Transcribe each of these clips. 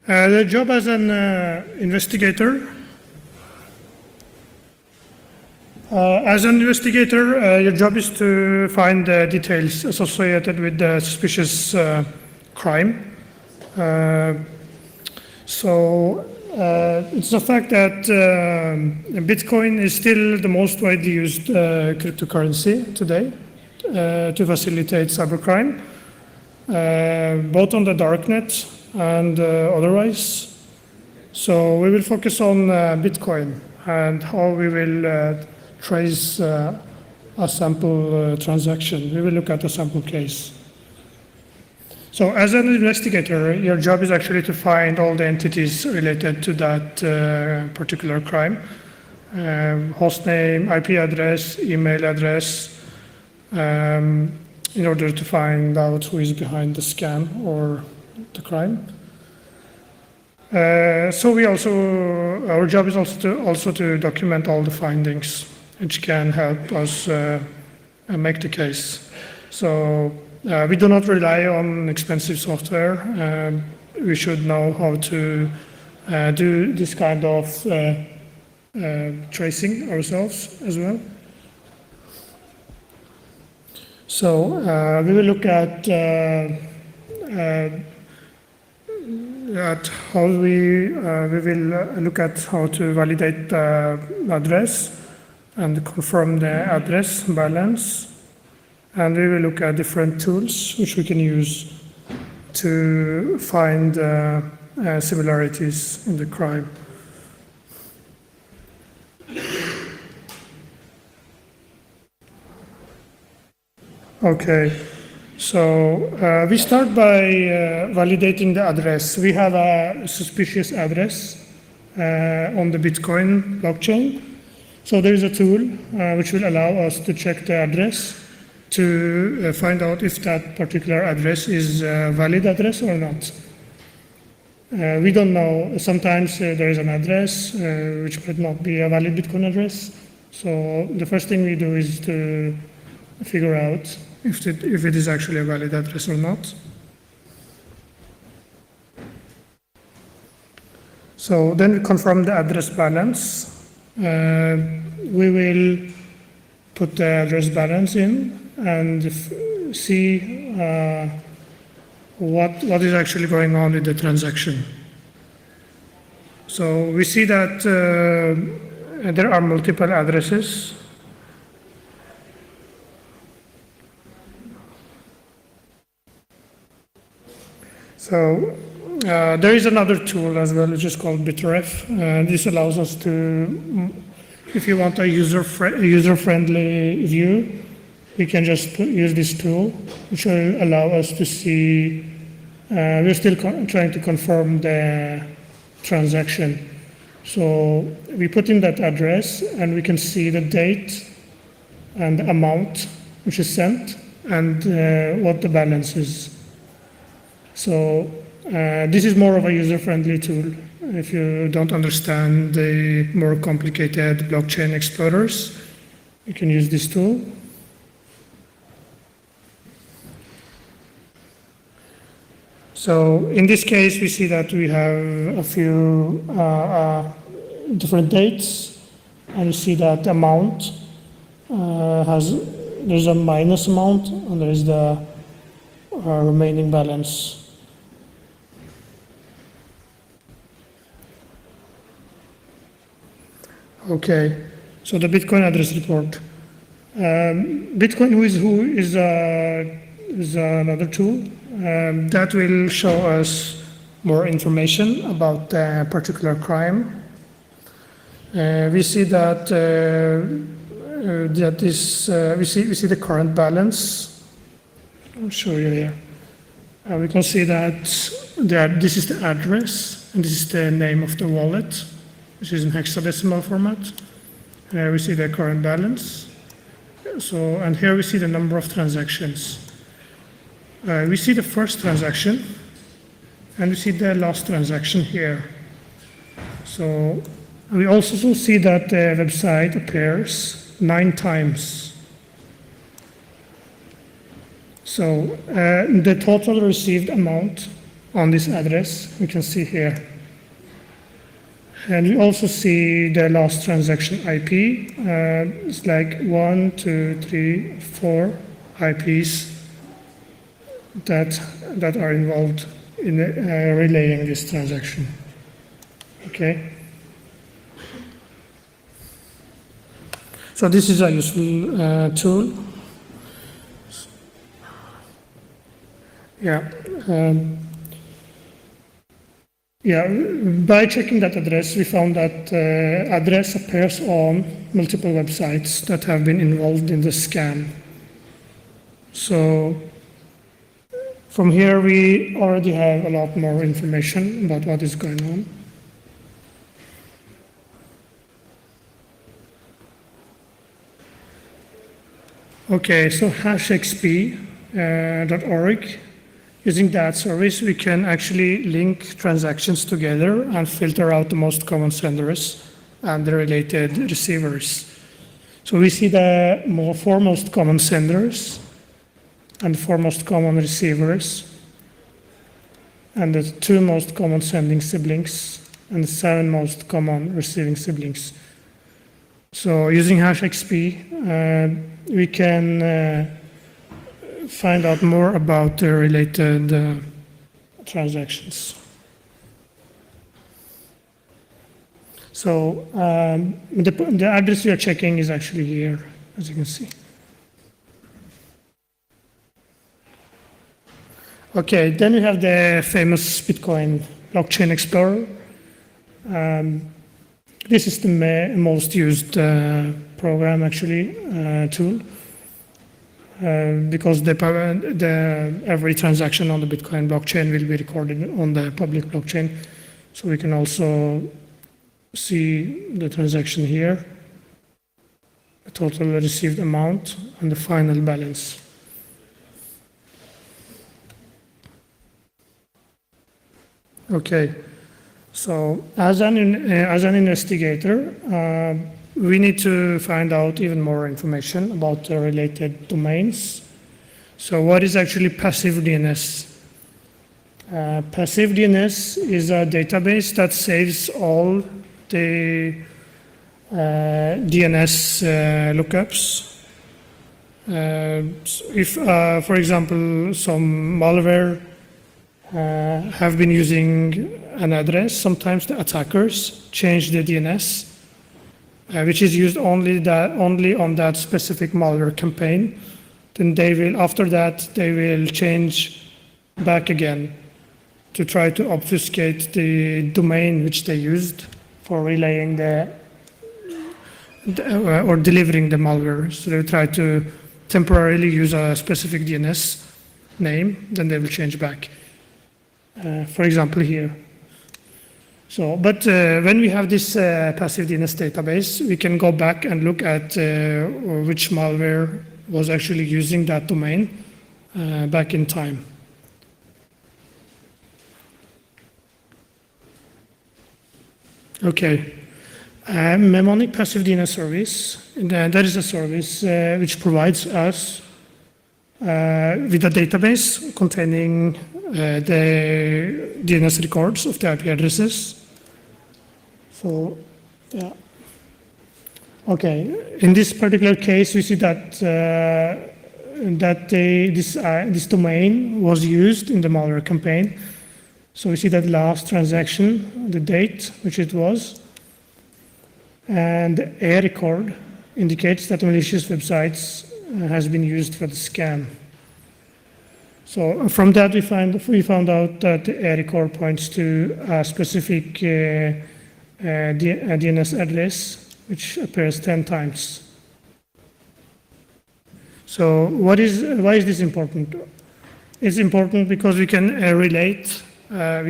The job as an investigator. As an investigator, your job is to find details associated with the suspicious crime. It's a fact that Bitcoin is still the most widely used cryptocurrency today to facilitate cybercrime, both on the darknet and otherwise. So we will focus on Bitcoin and how we will trace a sample transaction. We will look at a sample case. So as an investigator, your job is actually to find all the entities related to that particular crime. Hostname, IP address, email address, in order to find out who is behind the scam or the crime. Our job is also to document all the findings, which can help us make the case. So we do not rely on expensive software. We should know how to do this kind of tracing ourselves as well. So we will look at how we will look at how to validate the address and confirm the address balance. And we will look at different tools which we can use to find similarities in the crime. Okay, so we start by validating the address. We have a suspicious address on the Bitcoin blockchain. So there is a tool which will allow us to check the address to find out if that particular address is a valid address or not. We don't know. Sometimes there is an address which might not be a valid Bitcoin address. So the first thing we do is to figure out if it is actually a valid address or not. So then we confirm the address balance. We will put the address balance in and see what is actually going on with the transaction. So we see that there are multiple addresses. So there is another tool as well, which is called Bitref. This allows us to, if you want a user-friendly view, we can just use this tool, which will allow us to see, we're still trying to confirm the transaction. So we put in that address and we can see the date and the amount which is sent and what the balance is. So this is more of a user-friendly tool. If you don't understand the more complicated blockchain explorers, you can use this tool. So in this case, we see that we have a few different dates, and you see that amount there's a minus amount, and there is the remaining balance. Okay, so the Bitcoin address report. Bitcoin Who is another tool that will show us more information about the particular crime. We see that we see the current balance. I'll show you here. We can see that this is the address and this is the name of the wallet, which is in hexadecimal format. We see the current balance. So, and here we see the number of transactions. We see the first transaction, and we see the last transaction here. So we also see that the website appears 9 times. So the total received amount on this address, we can see here. And we also see the last transaction IP. It's like 1, 2, 3, 4 IPs that are involved in relaying this transaction. Okay. So this is a useful tool. Yeah. By checking that address, we found that address appears on multiple websites that have been involved in the scam. So from here, we already have a lot more information about what is going on. Okay, so hashxp.org. Using that service, we can actually link transactions together and filter out the most common senders and the related receivers. So we see the four most common senders and 4 most common receivers and the 2 most common sending siblings and the 7 most common receiving siblings. So using hashxp, we can find out more about the related transactions. So the address we are checking is actually here, as you can see. Okay, then we have the famous Bitcoin blockchain explorer. This is the most used program, actually, tool. Because every transaction on the Bitcoin blockchain will be recorded on the public blockchain. So we can also see the transaction here, the total received amount, and the final balance. Okay, so as an investigator, we need to find out even more information about the related domains. So what is actually passive DNS? Passive DNS is a database that saves all the DNS lookups. If, for example, some malware have been using an address, sometimes the attackers change the DNS. Which is used only on that specific malware campaign. Then after that, they will change back again to try to obfuscate the domain which they used for relaying or delivering the malware. So they try to temporarily use a specific DNS name, then they will change back. For example, here. So, but when we have this passive DNS database, we can go back and look at which malware was actually using that domain back in time. Okay, mnemonic passive DNS service. That is a service which provides us with a database containing the DNS records of the IP addresses. So, yeah. Okay, in this particular case, we see that this domain was used in the malware campaign. So we see that last transaction, the date which it was, and the A record indicates that malicious websites has been used for the scam. So from that, we found out that the A record points to a specific DNS address, which appears 10 times. So why is this important? It's important because we can relate the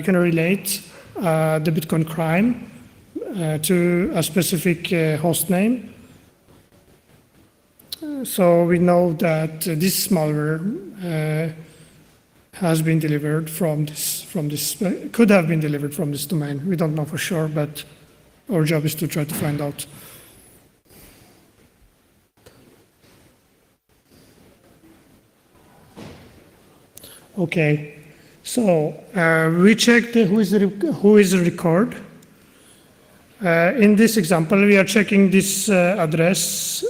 Bitcoin crime to a specific host name. So we know that this malware has been delivered from this could have been delivered from this domain. We don't know for sure, but our job is to try to find out. Okay, So we checked who is the record. In this example, we are checking this address,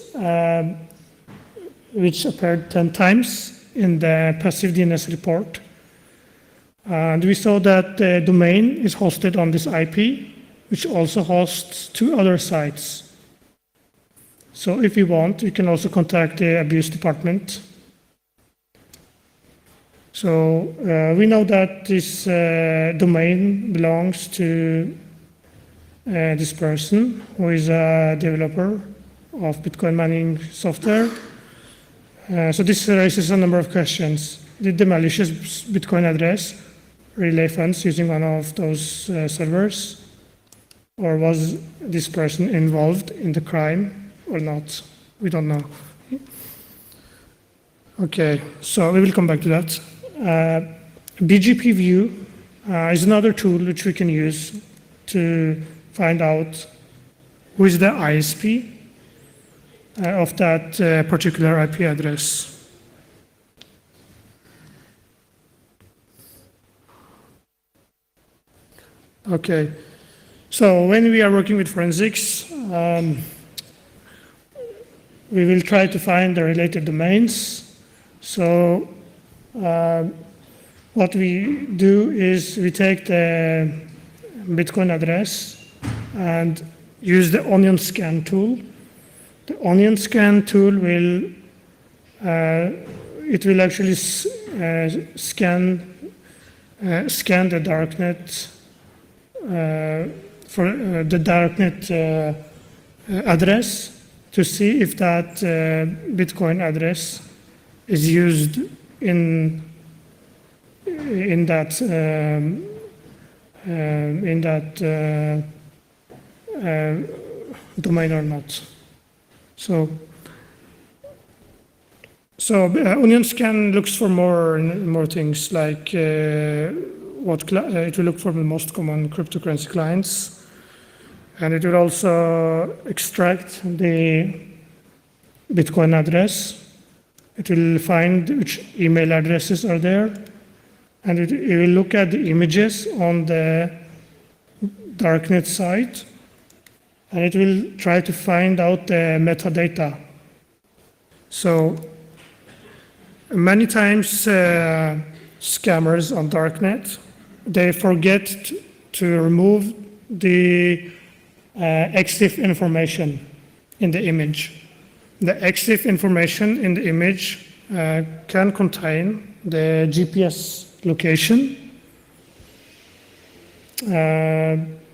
which appeared 10 times in the passive DNS report. And we saw that the domain is hosted on this IP, which also hosts 2 other sites. So if you want, you can also contact the abuse department. So we know that this domain belongs to this person who is a developer of Bitcoin mining software. So this raises a number of questions. Did the malicious Bitcoin address relay funds using one of those servers? Or was this person involved in the crime or not? We don't know. Okay, so we will come back to that. BGP View is another tool which we can use to find out who is the ISP of that particular IP address. Okay, so when we are working with forensics, we will try to find the related domains. So what we do is we take the Bitcoin address and use the onion scan tool. The onion scan tool will actually scan the darknet for the darknet address to see if that Bitcoin address is used in that domain or not. So onion scan looks for more things like it will look for the most common cryptocurrency clients, and it will also extract the Bitcoin address. It will find which email addresses are there, and it will look at the images on the darknet site, and it will try to find out the metadata. So many times scammers on darknet, they forget to remove the EXIF information in the image. The EXIF information in the image can contain the GPS location,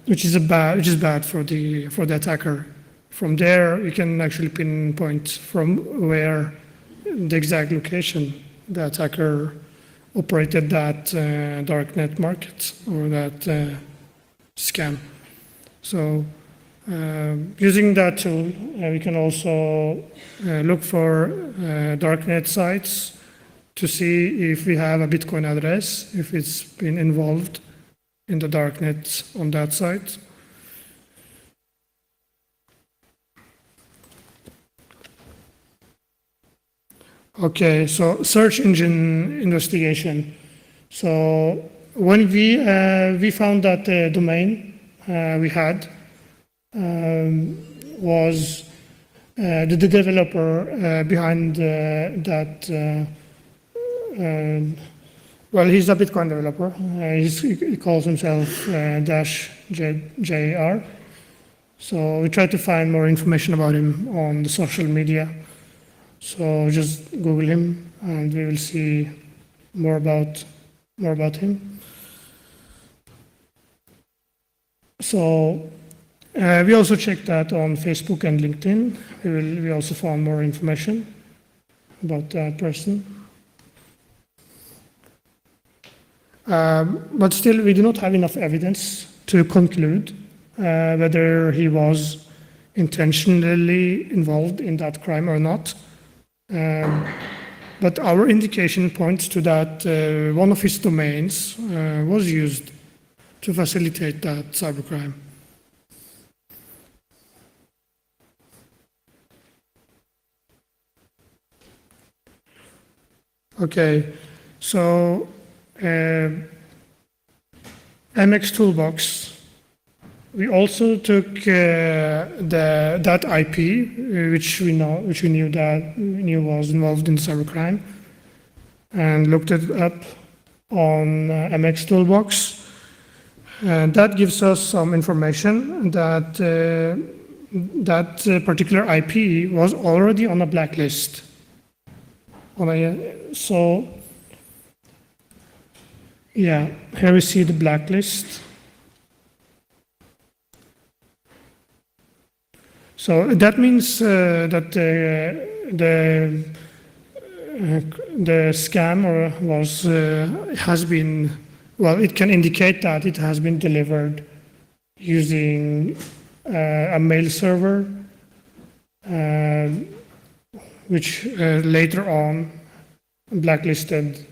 which is bad for the attacker. From there, you can actually pinpoint from where the exact location the attacker operated that darknet market or that scam. So using that tool, we can also look for darknet sites to see if we have a Bitcoin address, if it's been involved in the darknet on that site. Okay, so search engine investigation. So when we found that the domain we had was the developer behind that. Well, he's a Bitcoin developer. He calls himself -JR. So we tried to find more information about him on the social media. So just Google him, and we will see more about him. So we also checked that on Facebook and LinkedIn. We also found more information about that person. But still, we do not have enough evidence to conclude whether he was intentionally involved in that crime or not. But our indication points to that one of his domains was used to facilitate that cybercrime. Okay, so MX Toolbox. We also took that IP, which we knew was involved in cybercrime, and looked it up on MX Toolbox. And that gives us some information that that particular IP was already on a blacklist. So, yeah, here we see the blacklist. So that means that the scam has been, well, it can indicate that it has been delivered using a mail server, which later on blacklisted.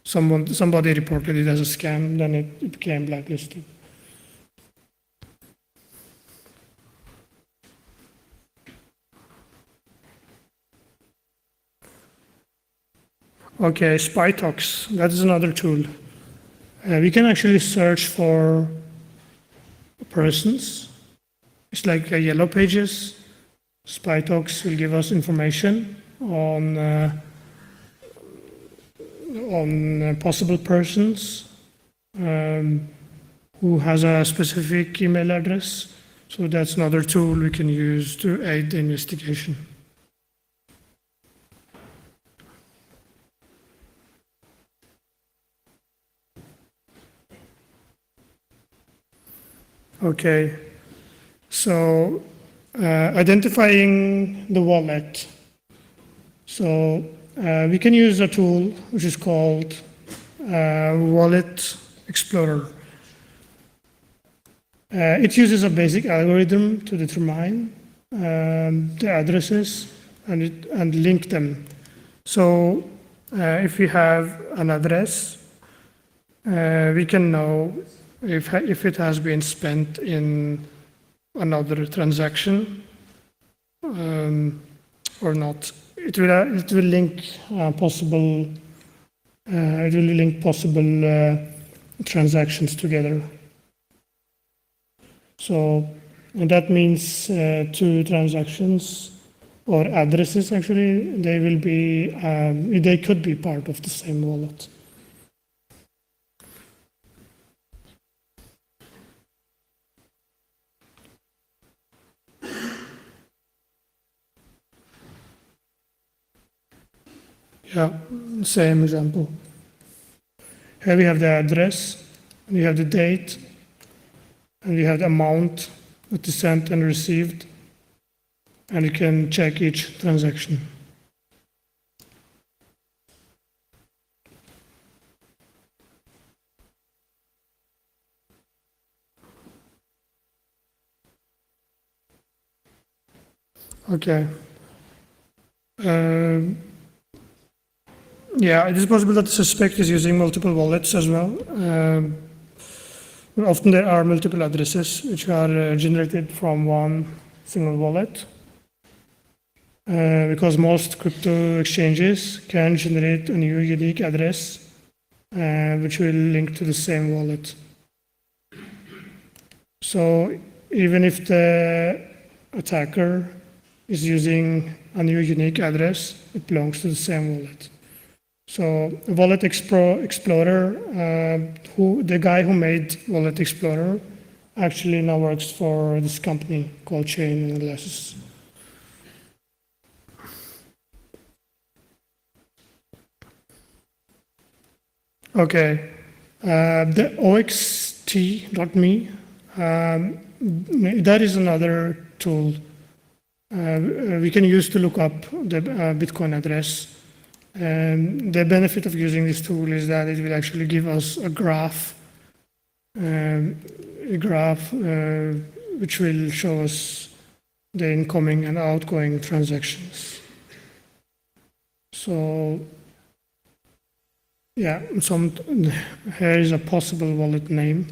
Somebody reported it as a scam, then it became blacklisted. Okay, SpyTox, that is another tool. We can actually search for persons. It's like a yellow pages. SpyTox will give us information on possible persons who has a specific email address. So that's another tool we can use to aid the investigation. Okay, so identifying the wallet. So we can use a tool which is called Wallet Explorer. It uses a basic algorithm to determine the addresses and link them. So if we have an address, we can know if it has been spent in another transaction or not. It will link possible transactions together. So and that means two transactions or addresses actually they could be part of the same wallet. Yeah, same example. Here we have the address, we have the date, and we have the amount that is sent and received, and you can check each transaction. Okay. Yeah, it is possible that the suspect is using multiple wallets as well. Often there are multiple addresses which are generated from one single wallet. Because most crypto exchanges can generate a new unique address which will link to the same wallet. So even if the attacker is using a new unique address, it belongs to the same wallet. So Wallet Explorer, the guy who made Wallet Explorer actually now works for this company called Chain Analysis. Okay, the oxt.me, that is another tool we can use to look up the Bitcoin address. And the benefit of using this tool is that it will actually give us a graph, which will show us the incoming and outgoing transactions. So, yeah, here is a possible wallet name.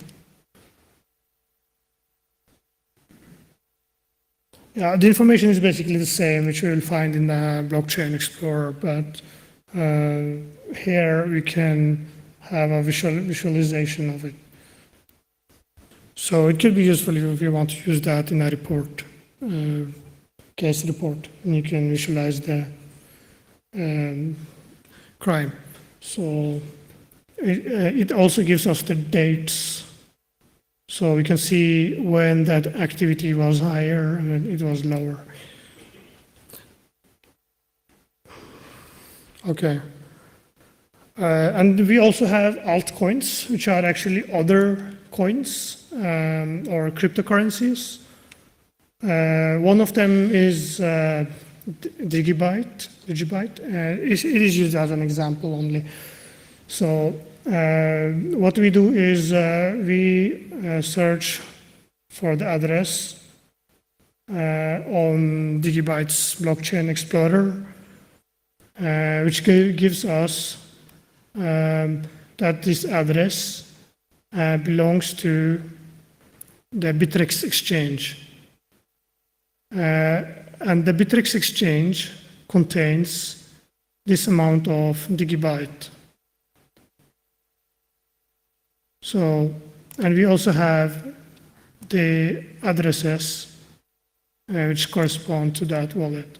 Yeah, the information is basically the same, which we will find in the Blockchain Explorer, but here we can have a visualization of it. So it could be useful if you want to use that in a report, case report, and you can visualize the crime. So it also gives us the dates, so we can see when that activity was higher and when it was lower. Okay. And we also have altcoins, which are actually other coins or cryptocurrencies. One of them is Digibyte. It is used as an example only. So what we do is we search for the address on Digibyte's blockchain explorer, which gives us that this address belongs to the Bittrex exchange. And the Bittrex exchange contains this amount of Digibyte. So, and we also have the addresses which correspond to that wallet.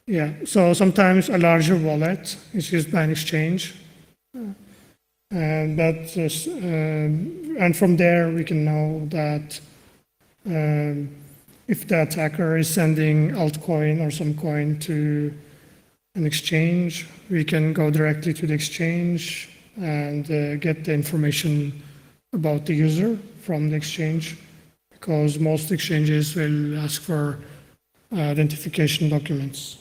Yeah, so sometimes a larger wallet is used by an exchange. And from there we can know that if the attacker is sending altcoin or some coin to an exchange, we can go directly to the exchange and get the information about the user from the exchange, because most exchanges will ask for identification documents.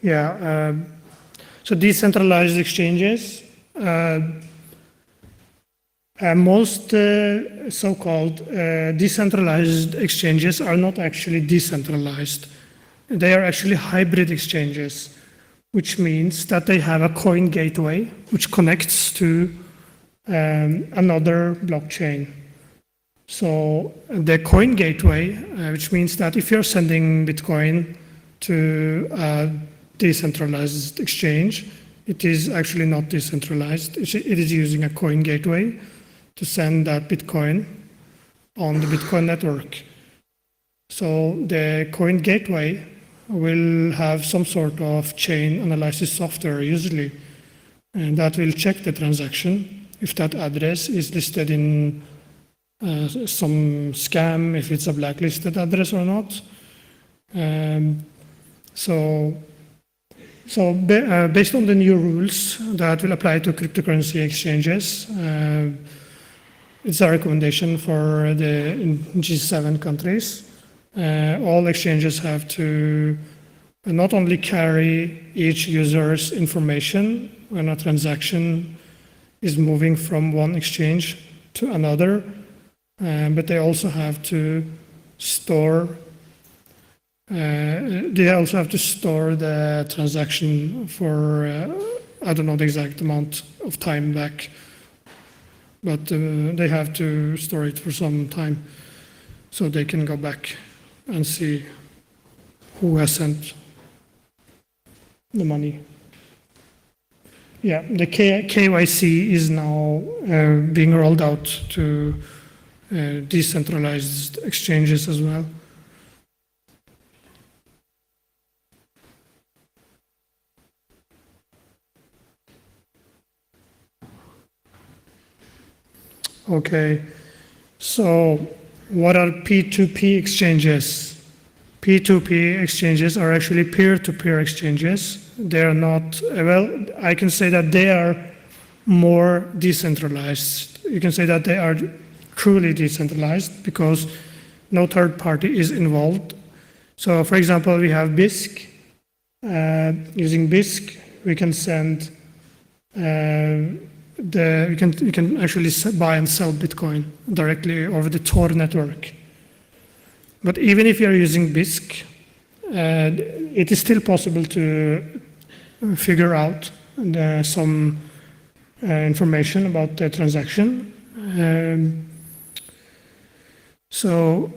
Yeah, so decentralized exchanges, most so-called decentralized exchanges are not actually decentralized. They are actually hybrid exchanges, which means that they have a coin gateway which connects to another blockchain. So the coin gateway, which means that if you're sending Bitcoin to a decentralized exchange, it is actually not decentralized. It is using a coin gateway to send that Bitcoin on the Bitcoin network. So the coin gateway will have some sort of chain analysis software usually, and that will check the transaction if that address is listed in some scam, if it's a blacklisted address or not. So based on the new rules that will apply to cryptocurrency exchanges, it's a recommendation for the G7 countries. All exchanges have to not only carry each user's information when a transaction is moving from one exchange to another, but they also have to store the transaction for, I don't know the exact amount of time back, but they have to store it for some time so they can go back and see who has sent the money. Yeah, the KYC is now being rolled out to decentralized exchanges as well. Okay, so what are P2P exchanges? P2P exchanges are actually peer-to-peer exchanges. They are not, well, I can say that they are more decentralized. You can say that they are truly decentralized because no third party is involved. So for example, we have BISC. Using BISC, we can send we can actually buy and sell Bitcoin directly over the Tor network. But even if you're using BISC, it is still possible to figure out some information about the transaction. So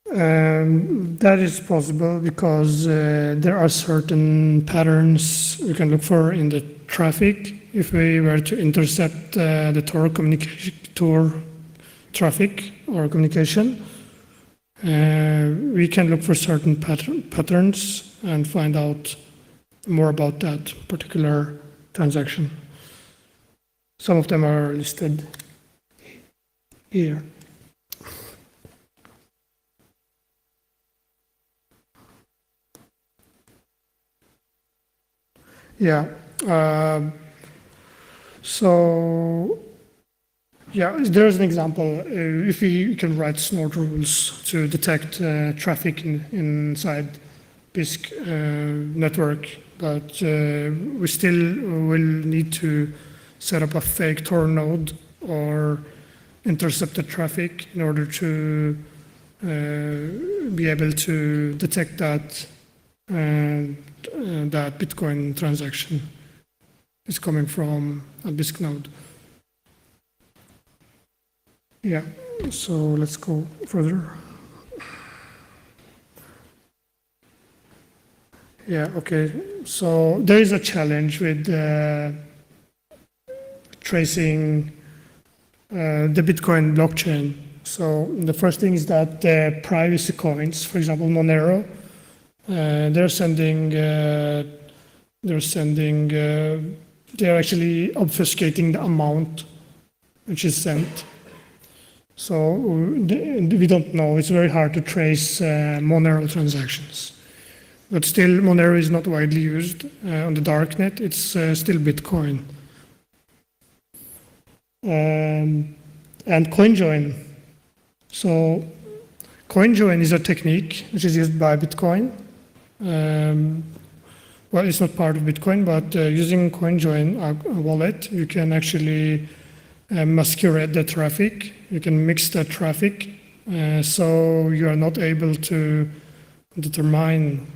that is possible because there are certain patterns we can look for in the traffic. If we were to intercept the Tor traffic or communication, we can look for certain patterns and find out more about that particular transaction. Some of them are listed here. Yeah. So, yeah, there's an example. If you can write snort rules to detect traffic inside BISC network, but we still will need to set up a fake Tor node or intercept the traffic in order to be able to detect that that Bitcoin transaction is coming from a BISC node. Yeah, so let's go further. Yeah, okay. So there is a challenge with tracing the Bitcoin blockchain. So the first thing is that the privacy coins, for example, Monero, they're actually obfuscating the amount which is sent. So we don't know. It's very hard to trace Monero transactions. But still, Monero is not widely used on the darknet. It's still Bitcoin. And CoinJoin. So CoinJoin is a technique which is used by Bitcoin. Well, it's not part of Bitcoin, but using CoinJoin, a wallet, you can actually masquerade the traffic. You can mix the traffic, so you are not able to determine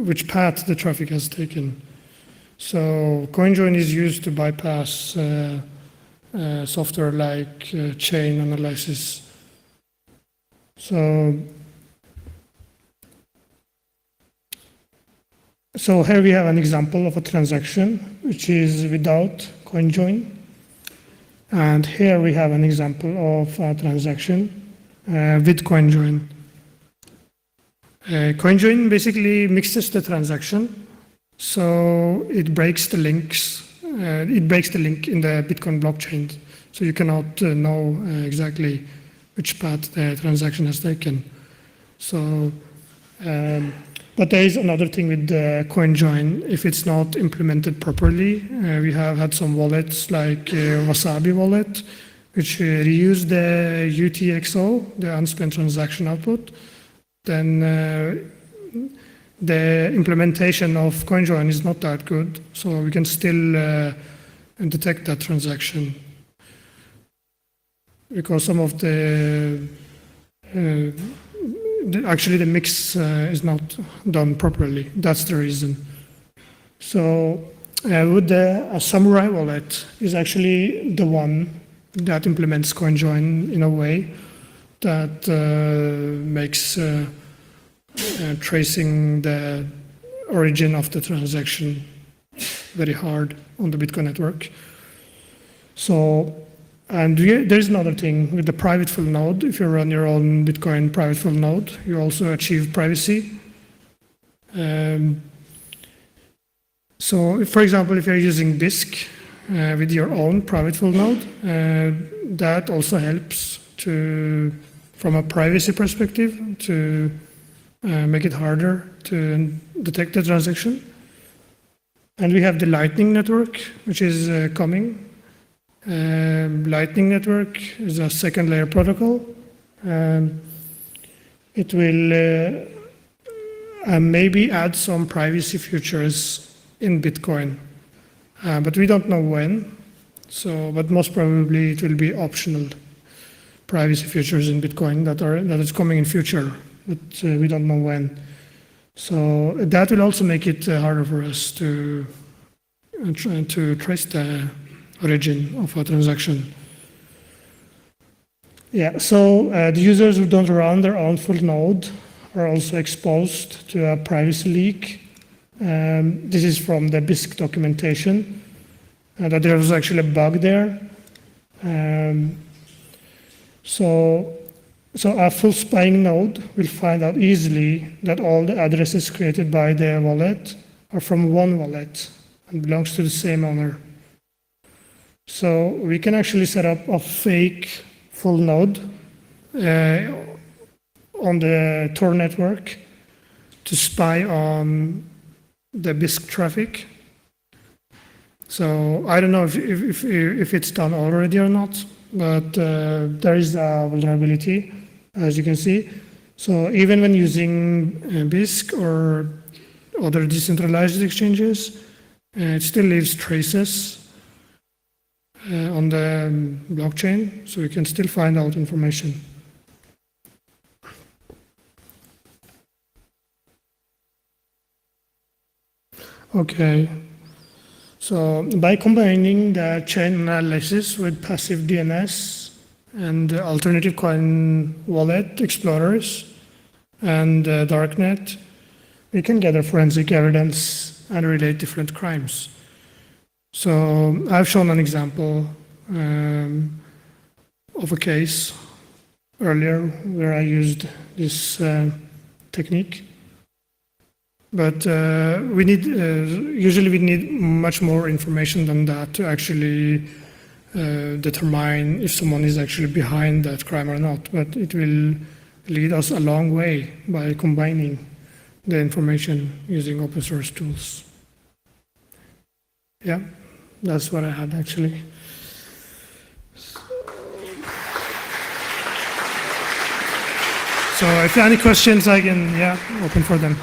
which path the traffic has taken. So CoinJoin is used to bypass software like chain analysis. So here we have an example of a transaction which is without CoinJoin. And here we have an example of a transaction with CoinJoin. CoinJoin basically mixes the transaction, so it breaks the links. It breaks the link in the Bitcoin blockchain, so you cannot know exactly which path the transaction has taken. So, but there is another thing with the CoinJoin. If it's not implemented properly, we have had some wallets like Wasabi wallet, which reuse the UTXO, the unspent transaction output. Then the implementation of CoinJoin is not that good, so we can still detect that transaction because some of actually the mix is not done properly. That's the reason. So with the Samurai wallet is actually the one that implements CoinJoin in a way that makes tracing the origin of the transaction very hard on the Bitcoin network. So, and there's another thing with the private full node. If you run your own Bitcoin private full node, you also achieve privacy. So, for example, if you're using BISC with your own private full node, that also helps to, from a privacy perspective, to make it harder to detect the transaction. And we have the Lightning Network, which is coming. Lightning Network is a second layer protocol. It will maybe add some privacy features in Bitcoin, but we don't know when. So, but most probably it will be optional privacy features in Bitcoin that is coming in future, but we don't know when. So that will also make it harder for us to trace the origin of a transaction. Yeah, so the users who don't run their own full node are also exposed to a privacy leak. This is from the BISC documentation, that there was actually a bug there. So a full spying node will find out easily that all the addresses created by the wallet are from one wallet and belongs to the same owner. So we can actually set up a fake full node on the Tor network to spy on the BISC traffic. So I don't know if it's done already or not, but there is a vulnerability, as you can see. So even when using BISC or other decentralized exchanges, it still leaves traces on the blockchain, so you can still find out information. Okay, so by combining the chain analysis with passive DNS and alternative coin wallet explorers and darknet, we can gather forensic evidence and relate different crimes. So I've shown an example of a case earlier where I used this technique. But usually we need much more information than that to actually determine if someone is actually behind that crime or not. But it will lead us a long way by combining the information using open source tools. Yeah, that's what I had actually. So if you have any questions, I can, open for them.